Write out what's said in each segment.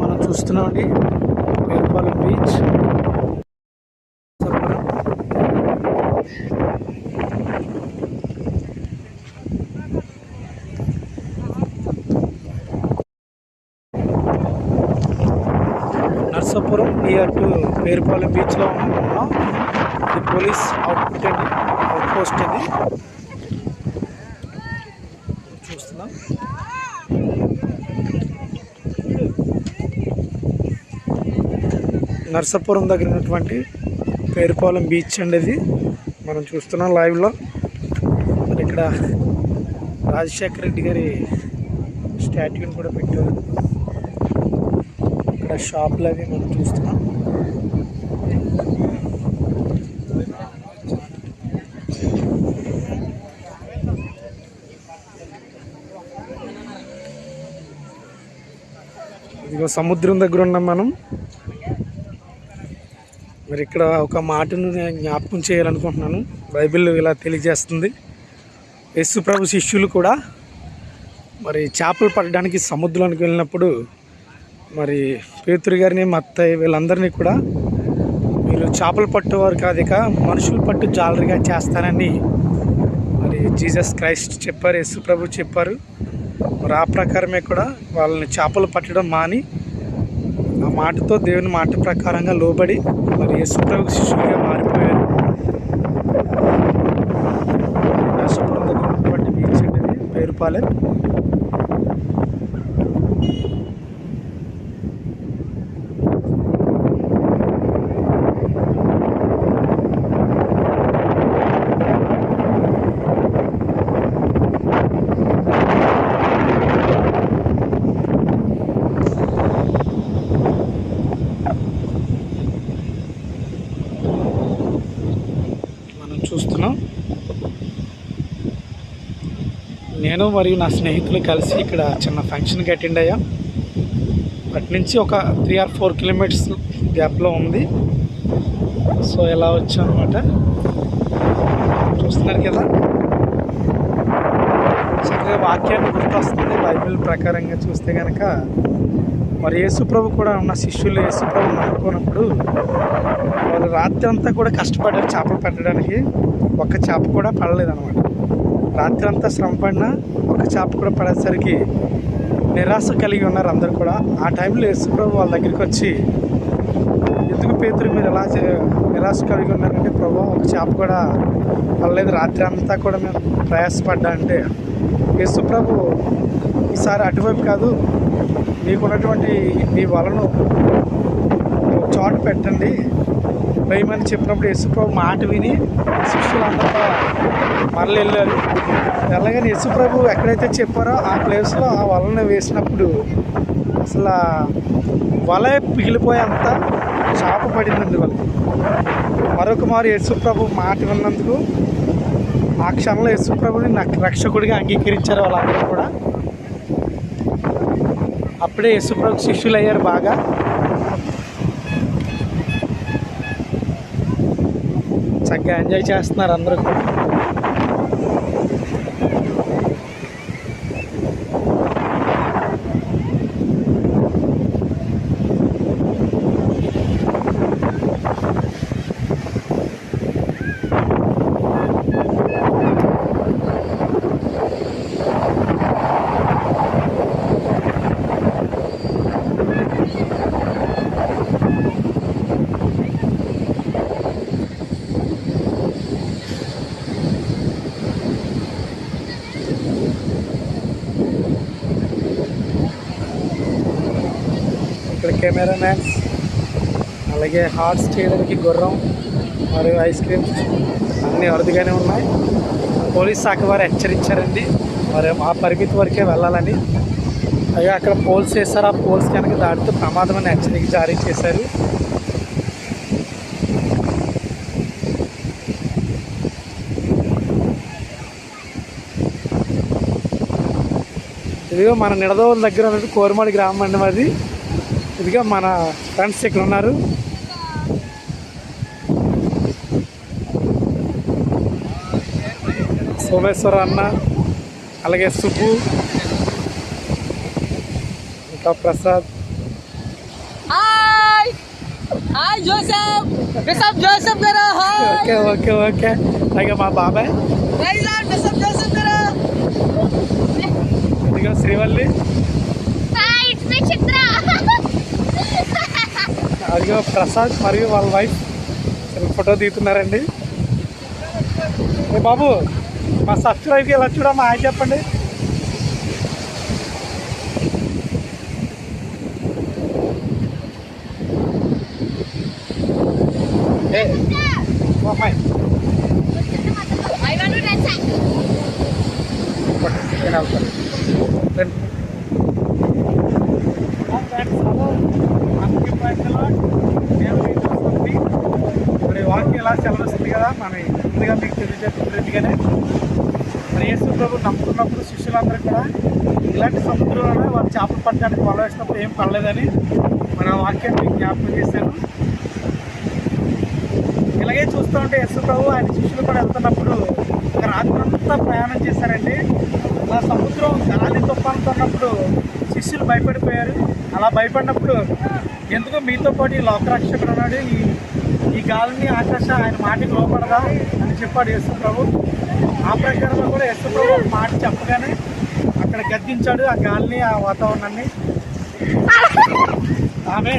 మనం చూస్తున్నామండి Perupalem beach. Narsapuram near to Perupalem బీచ్లో ఉన్నాం. ఇది పోలీస్ అవుట్పుట్ అండి, అవుట్ పోస్ట్ అండి చూస్తున్నాం. నర్సాపురం దగ్గర ఉన్నటువంటి పేరుపాలెం బీచ్ అండి ఇది మనం చూస్తున్నాం లైవ్లో. మరి ఇక్కడ రాజశేఖర రెడ్డి గారి స్టాట్యూని కూడా పెట్టారు. ఇక్కడ షాపులు అవి మనం చూస్తున్నాం. ఇదిగో సముద్రం దగ్గర ఉన్నాం మనం. మరి ఇక్కడ ఒక మాటను నేను జ్ఞాపకం చేయాలనుకుంటున్నాను. బైబిల్ ఇలా తెలియజేస్తుంది, యేసు ప్రభు శిష్యులు కూడా మరి చేపలు పట్టడానికి సముద్రంలోకి వెళ్ళినప్పుడు మరి పేతురు గారిని మత్తయి వీళ్ళందరినీ కూడా మీరు చేపలు పట్టేవారు కాదు, ఇక మనుషులు పట్టు జాలరిగా చేస్తానని మరి జీసస్ క్రైస్ట్ చెప్పారు, యేసు ప్రభు చెప్పారు. మరి ఆ ప్రకారమే కూడా వాళ్ళని చేపలు పట్టడం మాని ఆ మాటతో దేవుని మాట ప్రకారంగా లోబడి మరి యేసు ప్రభు శిష్యులుగా మారిపోయారు. నర్సాపురం దగ్గర ఉన్నటువంటి బీచ్ అనేది పేరుపాలెం. చూస్తున్నాం. నేను మరియు నా స్నేహితులు కలిసి ఇక్కడ చిన్న ఫంక్షన్కి అటెండ్ అయ్యాం. అటు నుంచి ఒక 3 or 4 కిలోమీటర్స్ గ్యాప్లో ఉంది. సో ఎలా వచ్చాం అనమాట, చూస్తున్నారు కదా. చక్కగా వాక్యాన్ని గుర్తొస్తుంది బైబిల్ ప్రకారంగా చూస్తే కనుక. మరి యేసుప్రభు కూడా ఉన్న శిష్యులు యేసుప్రభు నమ్ముకున్నప్పుడు వాళ్ళు రాత్రి అంతా కూడా కష్టపడ్డారు చేపలు పెట్టడానికి. ఒక్క చేప కూడా పడలేదన్నమాట. రాత్రి అంతా శ్రమ పడినా ఒక్క చేప కూడా పడేసరికి నిరాశ కలిగి ఉన్నారు అందరు కూడా. ఆ టైంలో యేసుప్రభు వాళ్ళ దగ్గరికి వచ్చి, ఎందుకు పేతురు మీరు ఎలా నిరాశ కలిగి ఉన్నారంటే, ప్రభు ఒక చేప కూడా పడలేదు, రాత్రి అంతా కూడా మేము ప్రయాసపడ్డా అంటే, యేసుప్రభు ఈసారి అటువైపు కాదు, మీకున్నటువంటి మీ వలను చోటు పెట్టండి వేయమని చెప్పినప్పుడు యేసుప్రభు మాట విని శిష్యులందరూ మరలి వెళ్ళారు. వెళ్ళగానే యేసుప్రభు ఎక్కడైతే చెప్పారో ఆ ప్లేస్లో ఆ వలను వేసినప్పుడు అసలు వల పిగిలిపోయేంత చేప పడిందండి వాళ్ళకి. మరొక మారు యేసుప్రభు మాట విన్నందుకు ఆ క్షణంలో యేసుప్రభుని రక్షకుడిగా అంగీకరించారు వాళ్ళందరూ కూడా. అప్పుడే యేసుప్రభు శిష్యులు అయ్యారు బాగా. చక్కగా ఎంజాయ్ చేస్తున్నారు అందరూ కూడా. ఇక్కడ కెమెరా మ్యాన్స్, అలాగే హార్స్ చేయడానికి గుర్రం మరియు ఐస్ క్రీమ్స్ అన్నీ అరుదుగానే ఉన్నాయి. పోలీస్ శాఖ వారు హెచ్చరించారండి మరి ఆ పరిమితి వరకే వెళ్ళాలని. అలాగే అక్కడ పోల్స్ వేశారు, ఆ పోల్స్ కనుక దాటితో ప్రమాదం అని హెచ్చరిక జారీ చేశారు. ఇదిగో మన నిడదవోలు దగ్గర ఉన్నది కోరమాడి గ్రామం అండి మాది. ఇదిగో మన ఫ్రెండ్స్ ఇక్కడ ఉన్నారు. సోమేశ్వర అన్న, అలాగే సుబ్బు, ఇంకా ప్రసాద్. Okay okay okay. అలాగే మా బాబాయ్, ఇదిగో శ్రీవల్లి, అదిగో ప్రసాద్ మరియు వాళ్ళ వైఫ్ ఫోటో దిగుతున్నారండి. ఏ బాబు, మా సబ్స్క్రైబ్కి ఇలా చూడమ్మా, ఆయన చెప్పండి. ఇప్పుడు ఈ వాక్యం ఎలా చల్లవస్తుంది కదా, మన ముందుగా మీకు తెలియజేస్తున్నట్టుగానే మరి యేసు ప్రభు నమ్ముకున్నప్పుడు శిష్యులందరూ కూడా ఇలాంటి సముద్రంలోనే వాళ్ళు చేపలు పట్టడానికి వల వేసినప్పుడు ఏం పడలేదని మన వాక్యాన్ని మీకు జ్ఞాపకం చేశాను. ఇలాగే చూస్తూ ఉంటే యేసు ప్రభు ఆయన శిష్యులు కూడా వెళ్తున్నప్పుడు ఒక రాత్రంతా ప్రయాణం చేశారండి. అలా సముద్రం గాలి తుఫానుతో ఉన్నప్పుడు శిష్యులు భయపడిపోయారు. అలా భయపడినప్పుడు ఎందుకు మీతో పాటు ఈ లోకరక్షకుడు ఉన్నాడు, ఈ గాలిని ఆకాశ ఆయన మాటకి లోపడదా అని చెప్పాడు యేసు ప్రభు. ఆ ప్రకారంలో కూడా యేసు ప్రభు ఒక మాట చెప్పగానే అక్కడ గద్దించాడు ఆ గాలిని, ఆ వాతావరణాన్ని. ఆమె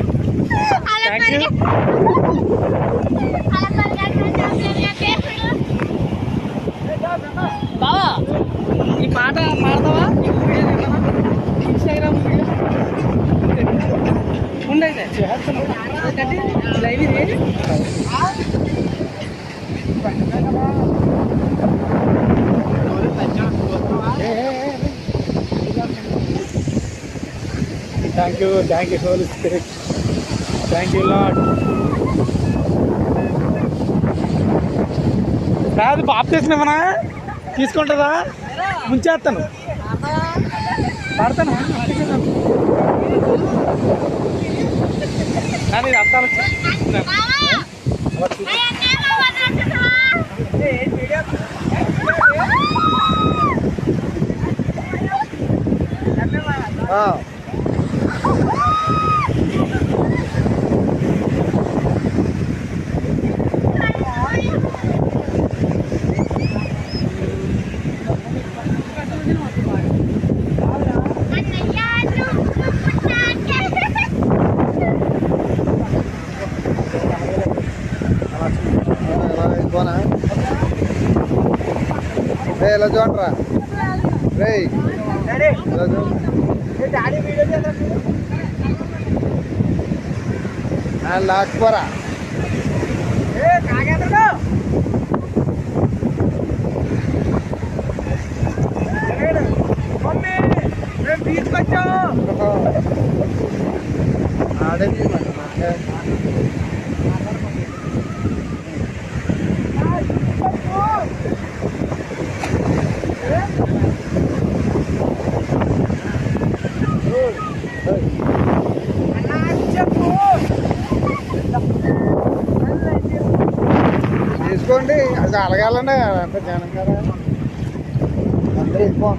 థ్యాంక్ యూ. బావా ఈ పాట పాడతావా? ఇన్స్టాగ్రామ్ ఉండైతే లైవ్ ఇది. Thank you holy spirit, thank you lord. కాదు బాప్తీస్మేమన్నా తీసుకుంటుందా? ముంచేస్తాను, పడతాను కానీ అర్థాలు ఎలా చూడరా రే, లాక్పోరా ఆడే తీసుకోండి. అది అలగాలండి అంత జనం కదా, అందరూ ఎక్కువ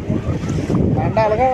అండి అలగా.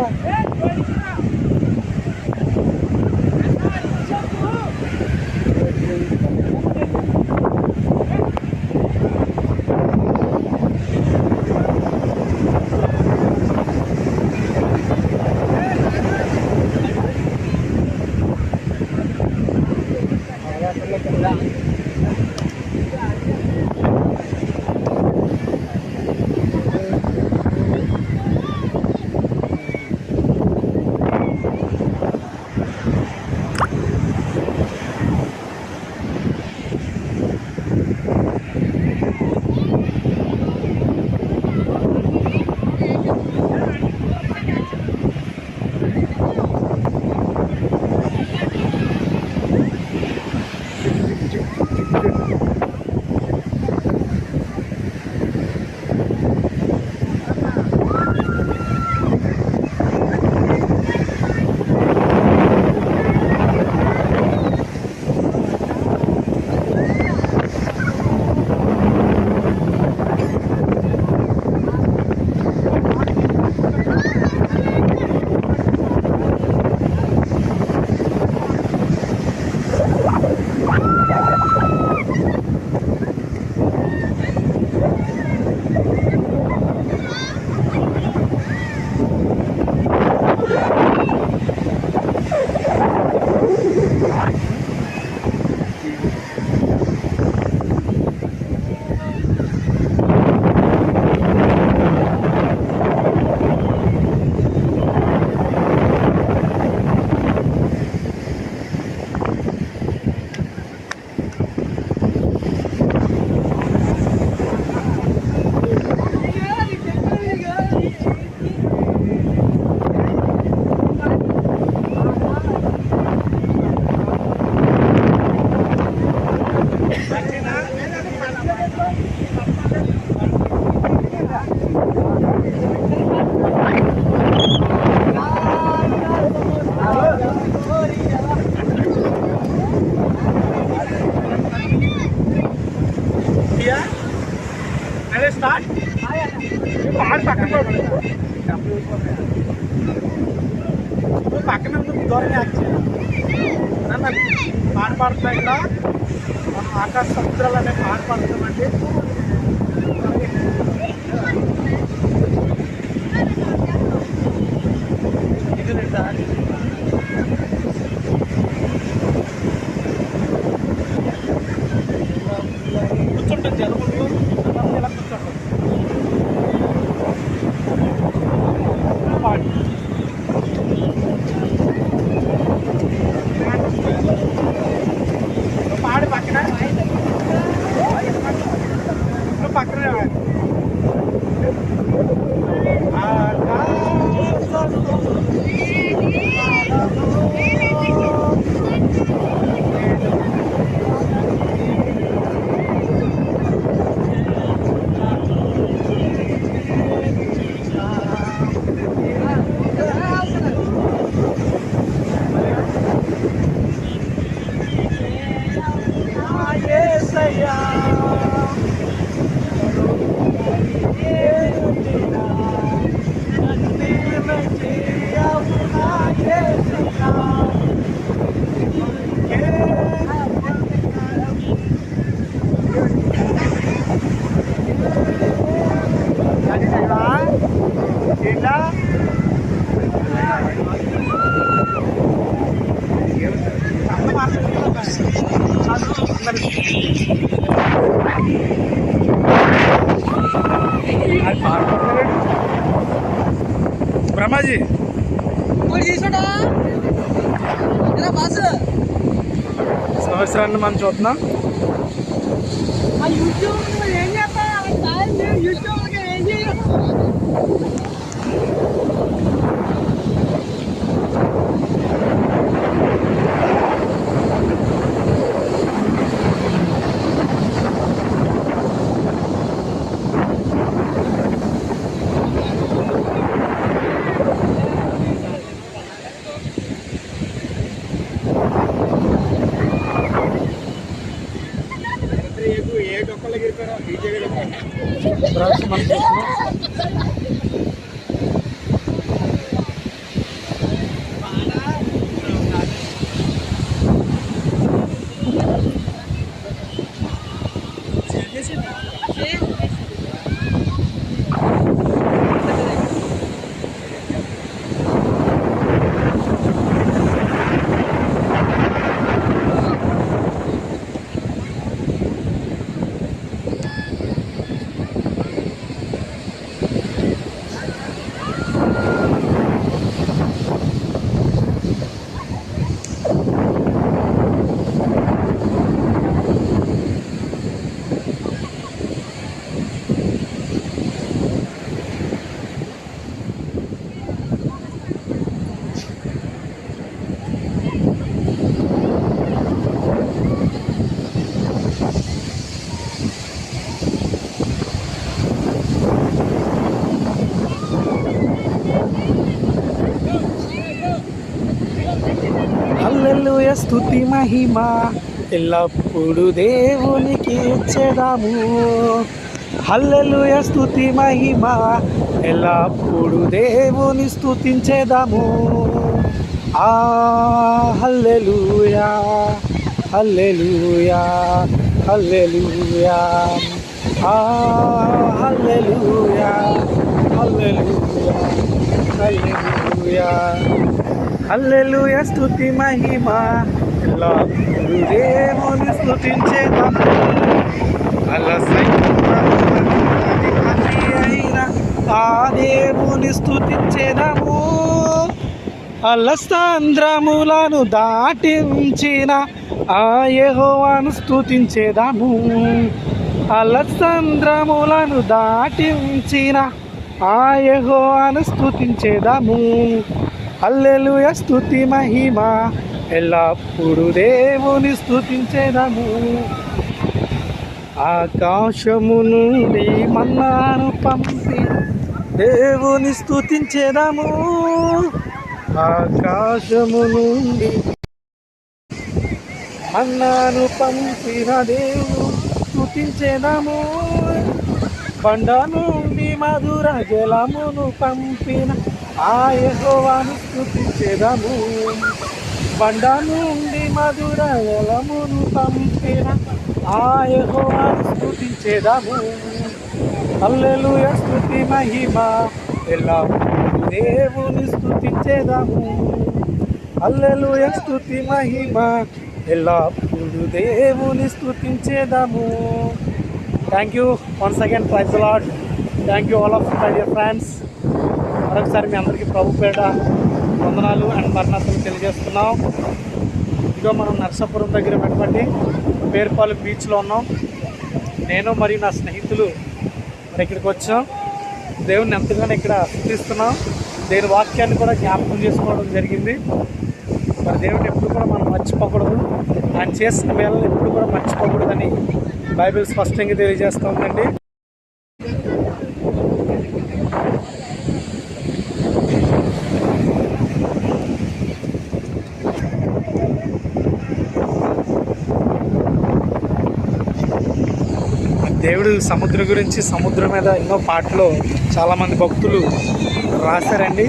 పాడు పక్కన పక్కన దూరం యాక్ట్ చేయాలి. పాట పాడుతున్నా ఇక్కడ మనం ఆకాశ సముద్రాలు అనే పాట పాడుతామండి. కూర్చుంటుంది జనములు ఇలా కూర్చుంటుంది పాడు. పాడు పక్కన పక్కన బ్రహ్మాజీ సంవత్సరాన్ని మనం చూస్తున్నాం. ఏం చేస్తా యూట్యూబ్ ఏం చేయాలి. మనం చూస్తున్నాం. హల్లెలూయ స్తుతి మహిమ ఎల్లప్పుడు దేవునికి ఇచ్చేదాము. హల్లెలూయ స్తుతి మహిమ ఎల్లప్పుడు దేవుని స్తుతించేదాము. ఆ హల్లెలూయా హల్లెలూయా హల్లెలూయా ఆ హల్లెలూయా హల్లెలూయా హల్లెలూయా హల్లెలూయా స్తుతి మహిమ ఎల్లప్పుడు దేవుని స్తుతించేదాము. అయిన ఆ దేవుని స్తుతించేదాము. అలస్తంద్రములను దాటించిన ఆ యెహోవాను స్తుతించేదాము. అలస్తంద్రములను దాటించిన ఆ యెహోవాను స్తుతించేదాము. హల్లెలూయా స్తుతి మహిమ ఎల్లప్పుడు దేవుని స్తుతించేదాము. ఆకాశము నుండి మన్నాను పంపి దేవుని స్తుతించేదాము. ఆకాశము నుండి మన్నాను పంపిన దేవుని స్తుతించేదాము. బండ నుండి మధుర జలమును పంపిన ఆ యెహోవాను స్తుతించెదము. బండ నుండి మధుర జలమును పంపిన ఆ యెహోవాను స్తుతించెదము. హల్లెలూయా స్తుతి మహిమ ఎల్లప్పుడూ దేవుని స్తుతించెదము. హల్లెలూయా స్తుతి మహిమ ఎల్లప్పుడూ దేవుని స్తుతించెదము. Thank you once again. Praise the lord. Thank you all of my dear friends. మరొకసారి మీ అందరికీ ప్రభు పేట వందనాలు అండ్ మరణాలు తెలియజేస్తున్నాం. ఇదిగో మనం నర్సాపురం దగ్గర ఉన్నటువంటి పేరుపాలెం బీచ్లో ఉన్నాం. నేను మరియు నా స్నేహితులు మరి ఇక్కడికి వచ్చాం. దేవుని ఎంతగానో ఇక్కడ స్తుతిస్తున్నాం. దేవుని వాక్యాన్ని కూడా జ్ఞాపకం చేసుకోవడం జరిగింది. మరి దేవుని ఎప్పుడు కూడా మనం మర్చిపోకూడదు. ఆయన చేసిన వేళను ఎప్పుడు కూడా మర్చిపోకూడదని బైబిల్ స్పష్టంగా తెలియజేస్తుందండి. దేవుడు సముద్రం గురించి, సముద్రం మీద ఎన్నో పాటలు చాలామంది భక్తులు రాశారండి.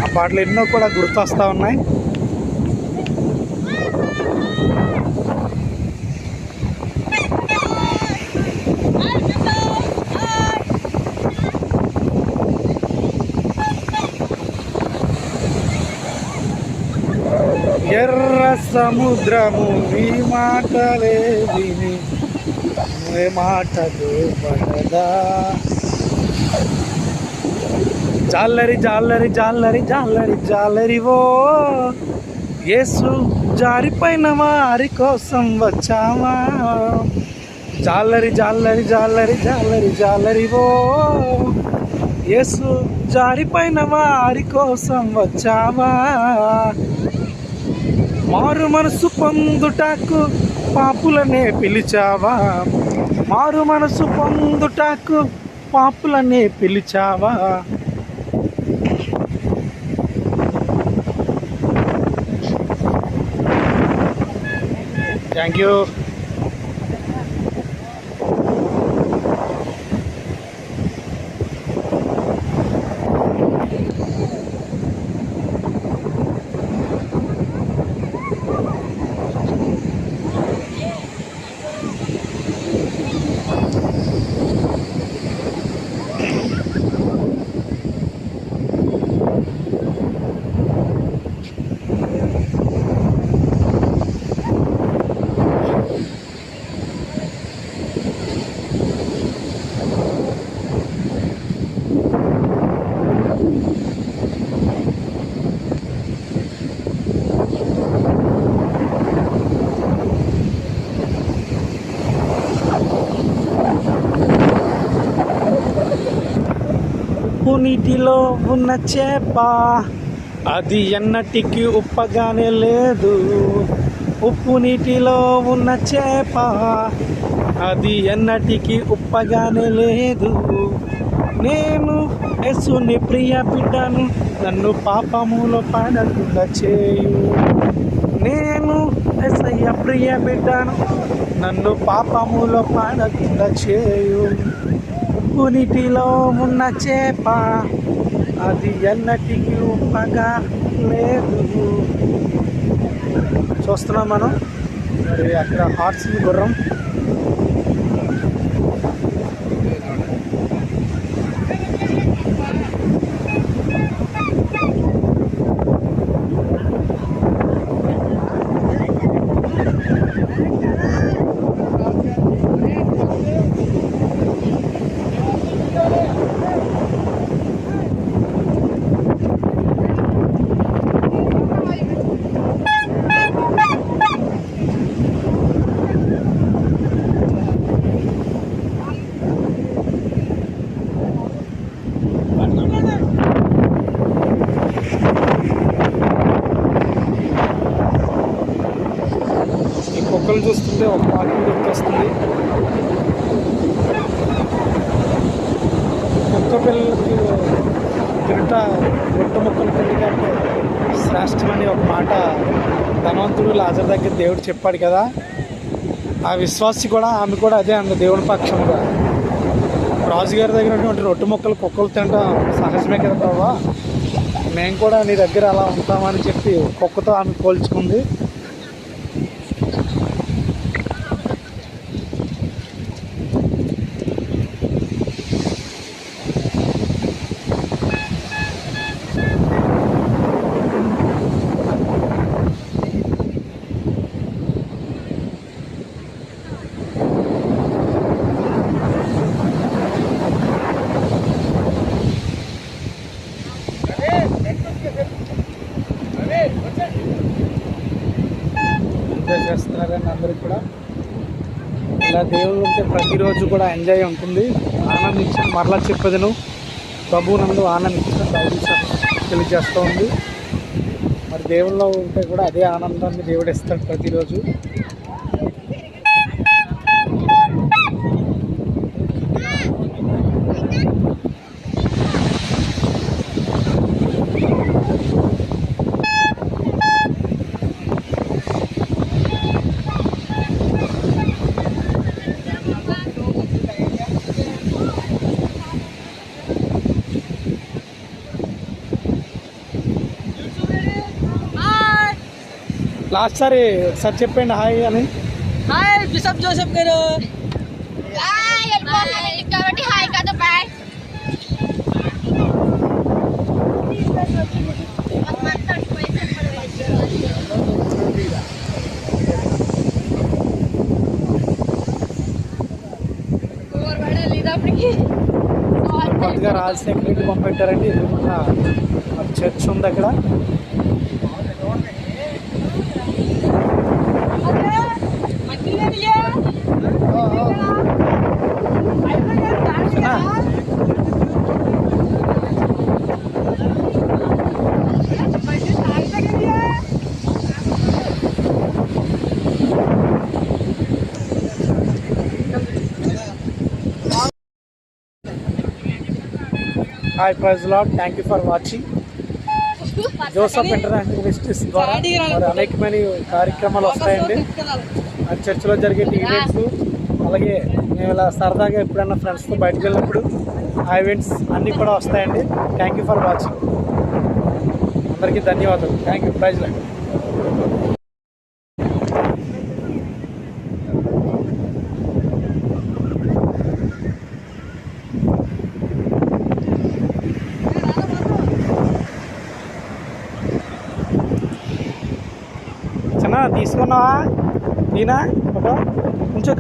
ఆ పాటలు ఎన్నో కూడా గుర్తొస్తూ ఉన్నాయి. ఎర్ర సముద్రము నీ మాటలే విని మాటలు పడదా. జాలరి జాలరి జాలరి జాలరి జాలరివో యేసు జారిపోయిన వారి కోసం వచ్చావా. జాలరి జాలరి జాలరి జాలరి జాలరివో యేసు జారిపోయిన వారి కోసం వచ్చావా. మారు మనసు పొందుటకు పాపులనే పిలిచావా. మారు మనసు పొందుటకు పాపులనే పిలిచావా. Thank you. ఉప్పు నీటిలో ఉన్న చేప అది ఎన్నటికి ఉప్పగానే లేదు. ఉప్పు నీటిలో ఉన్న చేప అది ఎన్నటికి ఉప్పగానే లేదు. నేను యేసుని ప్రియ బిడ్డను, నన్ను పాపములో పడకుండా చేయు. నేను యేసయ్య ప్రియ బిడ్డను, నన్ను పాపములో పడకుండా చేయు. ఉప్పు నీటిలో ఉన్న చేప అది ఎన్నటికి ఉప్పగా లేదు. చూస్తున్నాం మనం. మరి అక్కడ హార్స్ గుర్రం. కుక్కలు చూస్తుంటే ఒక పార్టీ గుర్తొస్తుంది. కుక్క పిల్లలకి తింట రొట్టె ముక్కలు తిండి కంటే శ్రేష్టమని ఒక మాట ధనవంతుడు లాజరు దగ్గర దేవుడు చెప్పాడు కదా. ఆ విశ్వాసి కూడా, ఆమె కూడా అదే అంది దేవుని పక్షంగా. రాజుగారి దగ్గర ఉన్నటువంటి రొట్టె ముక్కలు కుక్కలు తింటాం సహజమే కదా ప్రభా, మేము కూడా నీ దగ్గర అలా ఉంటామని చెప్పి కుక్కతో ఆమె పోల్చుకుంది. ఎంజాయ్ చేస్తున్నారని అందరికి కూడా. ఇలా దేవుడు ఉంటే ప్రతిరోజు కూడా ఎంజాయ్ ఉంటుంది. ఆనందించి మరలా చెప్పేదను ప్రభువు నందు ఆనందించడం బైబిల్ తెలియజేస్తూ ఉంది. మరి దేవుల్లో ఉంటే కూడా అదే ఆనందాన్ని దేవుడు ఇస్తాడు ప్రతిరోజు. లాస్ట్ సారి ఒకసారి చెప్పండి హాయ్ అని. హాయ్ బిషప్ జోసెఫ్ గారు. కాబట్టి హాయ్ కాదు బాయ్. కొత్తగా రాజశేఖర రెడ్డి పంపెట్టారండి. ఎదురుకున్న చర్చ్ ఉంది అక్కడ. Hi praise lord, thank you for watching. Joseph International Ministries ద్వారా మరి అనేకమైన కార్యక్రమాలు వస్తాయండి. ఆ చర్చిలో జరిగే ఈవెంట్స్, అలాగే మేము ఇలా సరదాగా ఎప్పుడైనా ఫ్రెండ్స్తో బయటకు వెళ్ళినప్పుడు ఆ ఈవెంట్స్ అన్నీ కూడా వస్తాయండి. Thank you for watching. అందరికీ ధన్యవాదాలు. Thank you. Praise lord. చిన్న తీసుకున్నావా? నేనా కొంచెం